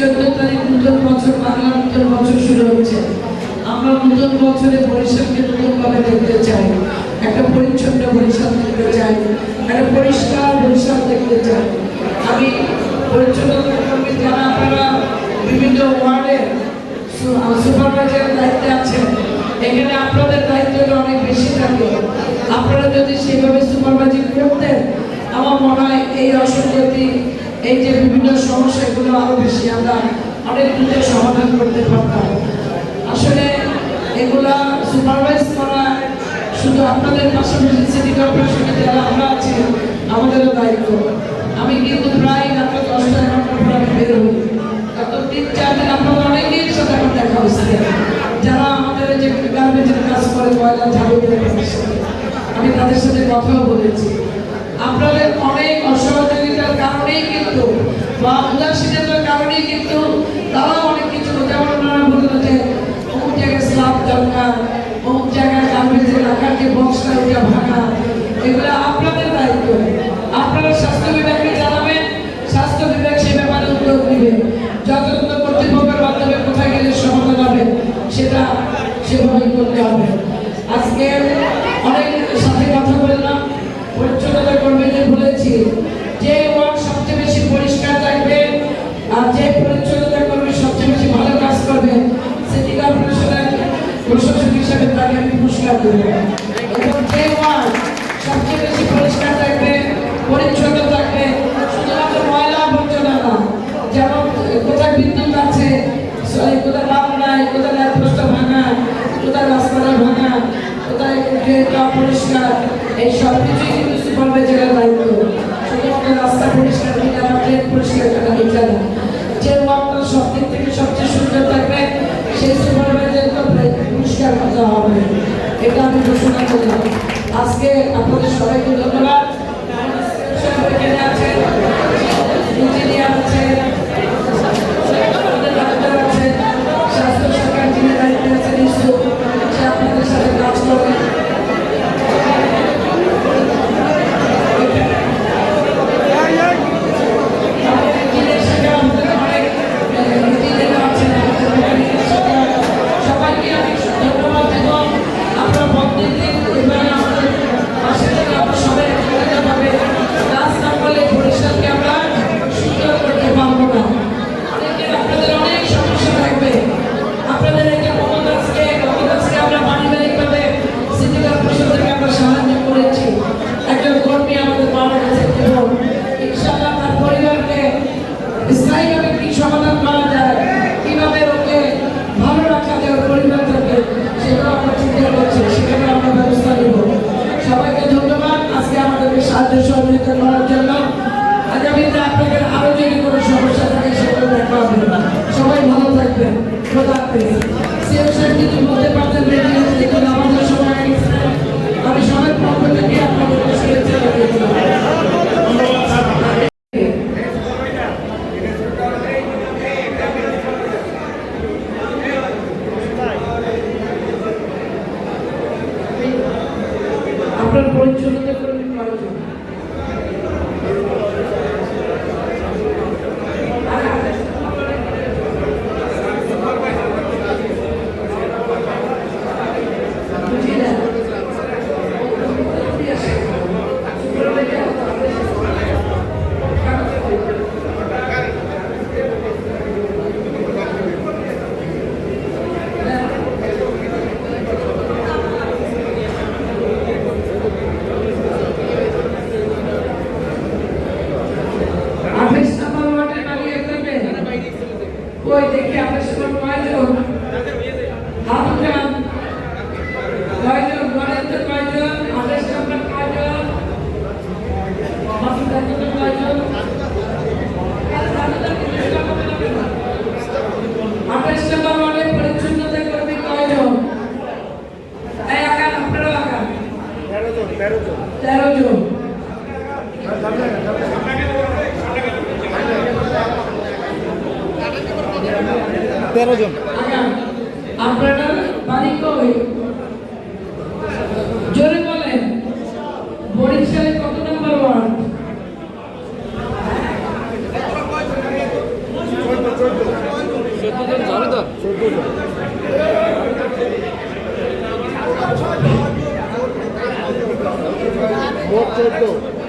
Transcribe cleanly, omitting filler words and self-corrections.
14 তারিখ নতুন বছর, বাংলা নতুন বছর শুরু হচ্ছে। আমরা নতুন বছরে বরিশালকে নতুনভাবে দেখতে চাই, একটা পরিচ্ছন্ন বরিশাল দেখতে চাই, একটা পরিষ্কার বরিশাল দেখতে চাই। আমি পরিচ্ছন্নতা কর্মী যারা আপনারা বিভিন্ন ওয়ার্ডে সুপারভাইজারের দায়িত্বে আছেন, এখানে আপনাদের দায়িত্বটা অনেক বেশি থাকে। আপনারা যদি সেভাবে সুপারভাইজিং করতেন, আমার মনে হয় এই অসঙ্গতি, এই যে বিভিন্ন সমস্যাগুলো আরো বেশি আমরা অনেক দ্রুত সমাধান করতে পারতাম। আসলে এগুলা সুপারভাইজ করা শুধু আপনাদের পাশাপাশি সিটি কর্পোরেশনে যারা আমরা আছি আমাদেরও দায়িত্ব। আমি কিন্তু প্রায় রাত 10-11টার পর আমি বের হই। গত 3-4 দিন আপনাদের অনেকের সাথে আমার দেখা হয়েছে, যারা আমাদের যে গার্মেন্টের কাজ করে, ময়লা ঝাড়ু দিয়ে, আমি তাদের সাথে কথাও বলেছি। আপনাদের অনেক অসহযোগিতার কারণেই কিন্তু বা উদাসীনতার কারণেই কিন্তু তারা অনেক কিছু, যেমন ওনারা বললো যে অমুক জায়গায় স্ল্যাব দরকার, অমুক জায়গায় গার্মেন্টসে রাখার যে বক্সটা ওটা ভাঙা, এগুলো আপনাদের দায়িত্ব। আপনারা স্বাস্থ্য বিভাগকে জানাবেন, স্বাস্থ্য বিভাগ সে ব্যাপারে উদ্যোগ নেবে। যথাযথ কর্তৃপক্ষের মাধ্যমে কোথায় গেলে সমাধান হবে সেটা সেভাবেই করতে হবে। আজকে অনেক সাথে কথা বললাম, পরিচ্ছন্নতা কর্মীদের বলেছি যে ওয়ার্ড সবচেয়ে বেশি পরিষ্কার থাকবে আর যে পরিচ্ছন্নতা কর্মী সবচেয়ে বেশি ভালো কাজ করবে, সিটি কর্পোরেশনের প্রশাসক হিসেবে তাকে আমি পুরস্কার দেব। এবং যে ওয়ার্ড সবচেয়ে বেশি পরিষ্কার থাকবে, পরিচ্ছন্ন থাকবে, শুধুমাত্র ময়লা আবর্জনা না, যেমন কোথায় বিদ্যুৎ আছে, কোথায় লাভ নাই, কোথায় ল্যাম্পপোস্ট ভাঙা, কোথায় রাস্তাটা ভাঙা, কোথায় ড্রেনটা পরিষ্কার, এই সব কিছুই কিন্তু সুপারভাইজারের দায়িত্ব। শুধুমাত্র রাস্তা পরিষ্কার কিনা বা ড্রেন পরিষ্কার কিনা এটা না, যে ওয়ার্ডটা সব দিক থেকে সবচেয়ে সুন্দর থাকবে সেই সুপারভাইজারকে পুরস্কার দেওয়া হবে, এটা আমি ঘোষণা করলাম। আজকে আপনাদের সবাইকে ধন্যবাদ। এখানে আছেন ইঞ্জিনিয়ার আছেন, ডাক্তার আছেন, স্বাস্থ্য সরকার যিনি দায়িত্বে আছেন ইসু, সে আপনাদের সাথে কাজ করবে। সবাইকে আমি ধন্যবাদ দেব। আপনারা প্রত্যেকদিন আমাদের পাশে থেকে আমরা সবাই একসাথে কাজ না করলে বরিশালকে আমরা সুন্দর করতে পারবো না। অনেকের আপনাদের অনেক সমস্যা থাকবে। আপনাদের একটা মমতাজকে আমরা পারিবারিকভাবে সিটি কর্পোরেশন থেকে আমরা সাহায্য করেছি। একজন কর্মী আমাদের মারা গেছে, এবং ইনশাআল্লাহ তার পরিবারকে স্থায়ীভাবে কি সমাধান করা যায়, কিভাবে ওকে ভালো রাখা যায়, পরিবার থেকে, সেগুলো আমরা চিন্তা করছি, সেখানে আমরা ব্যবস্থা নেব। সবাইকে ধন্যবাদ আজকে আমাদেরকে সাহায্য সহযোগিতা করার জন্য। আগামীতে আপনাদের আরো যদি কোনো সমস্যা থাকে সেগুলো দেখা হবে। সবাই ভালো থাকবেন। খোদা হাফেজ। সিএম সাহেব যদি বলতে পারতেন দেখুন আমাদের সময় আমি সবাই পক্ষ থেকে আপনাদের শুভেচ্ছা জানিয়েছিলাম। আপনার পরিচ্ছন্নতা কর্মী কয়জন? ওই দেখি আপনার সবার কয়জন হাত উঠান, কয়জন গণেন্দ্র, কয়জন আদেশ নাম্বার, কয়জন মাসুদ ডাক্তার, কয়জন আদেশ নাম্বার ওয়ার্ডে পরিচ্ছন্নতা কর্মী কয়জন? এই আকার আপনারও আকার 13 জন। আপনারা বাড়ি কই? জোরে বলেন। বরিশালে কত নম্বর ওয়ার্ড? মোট 14।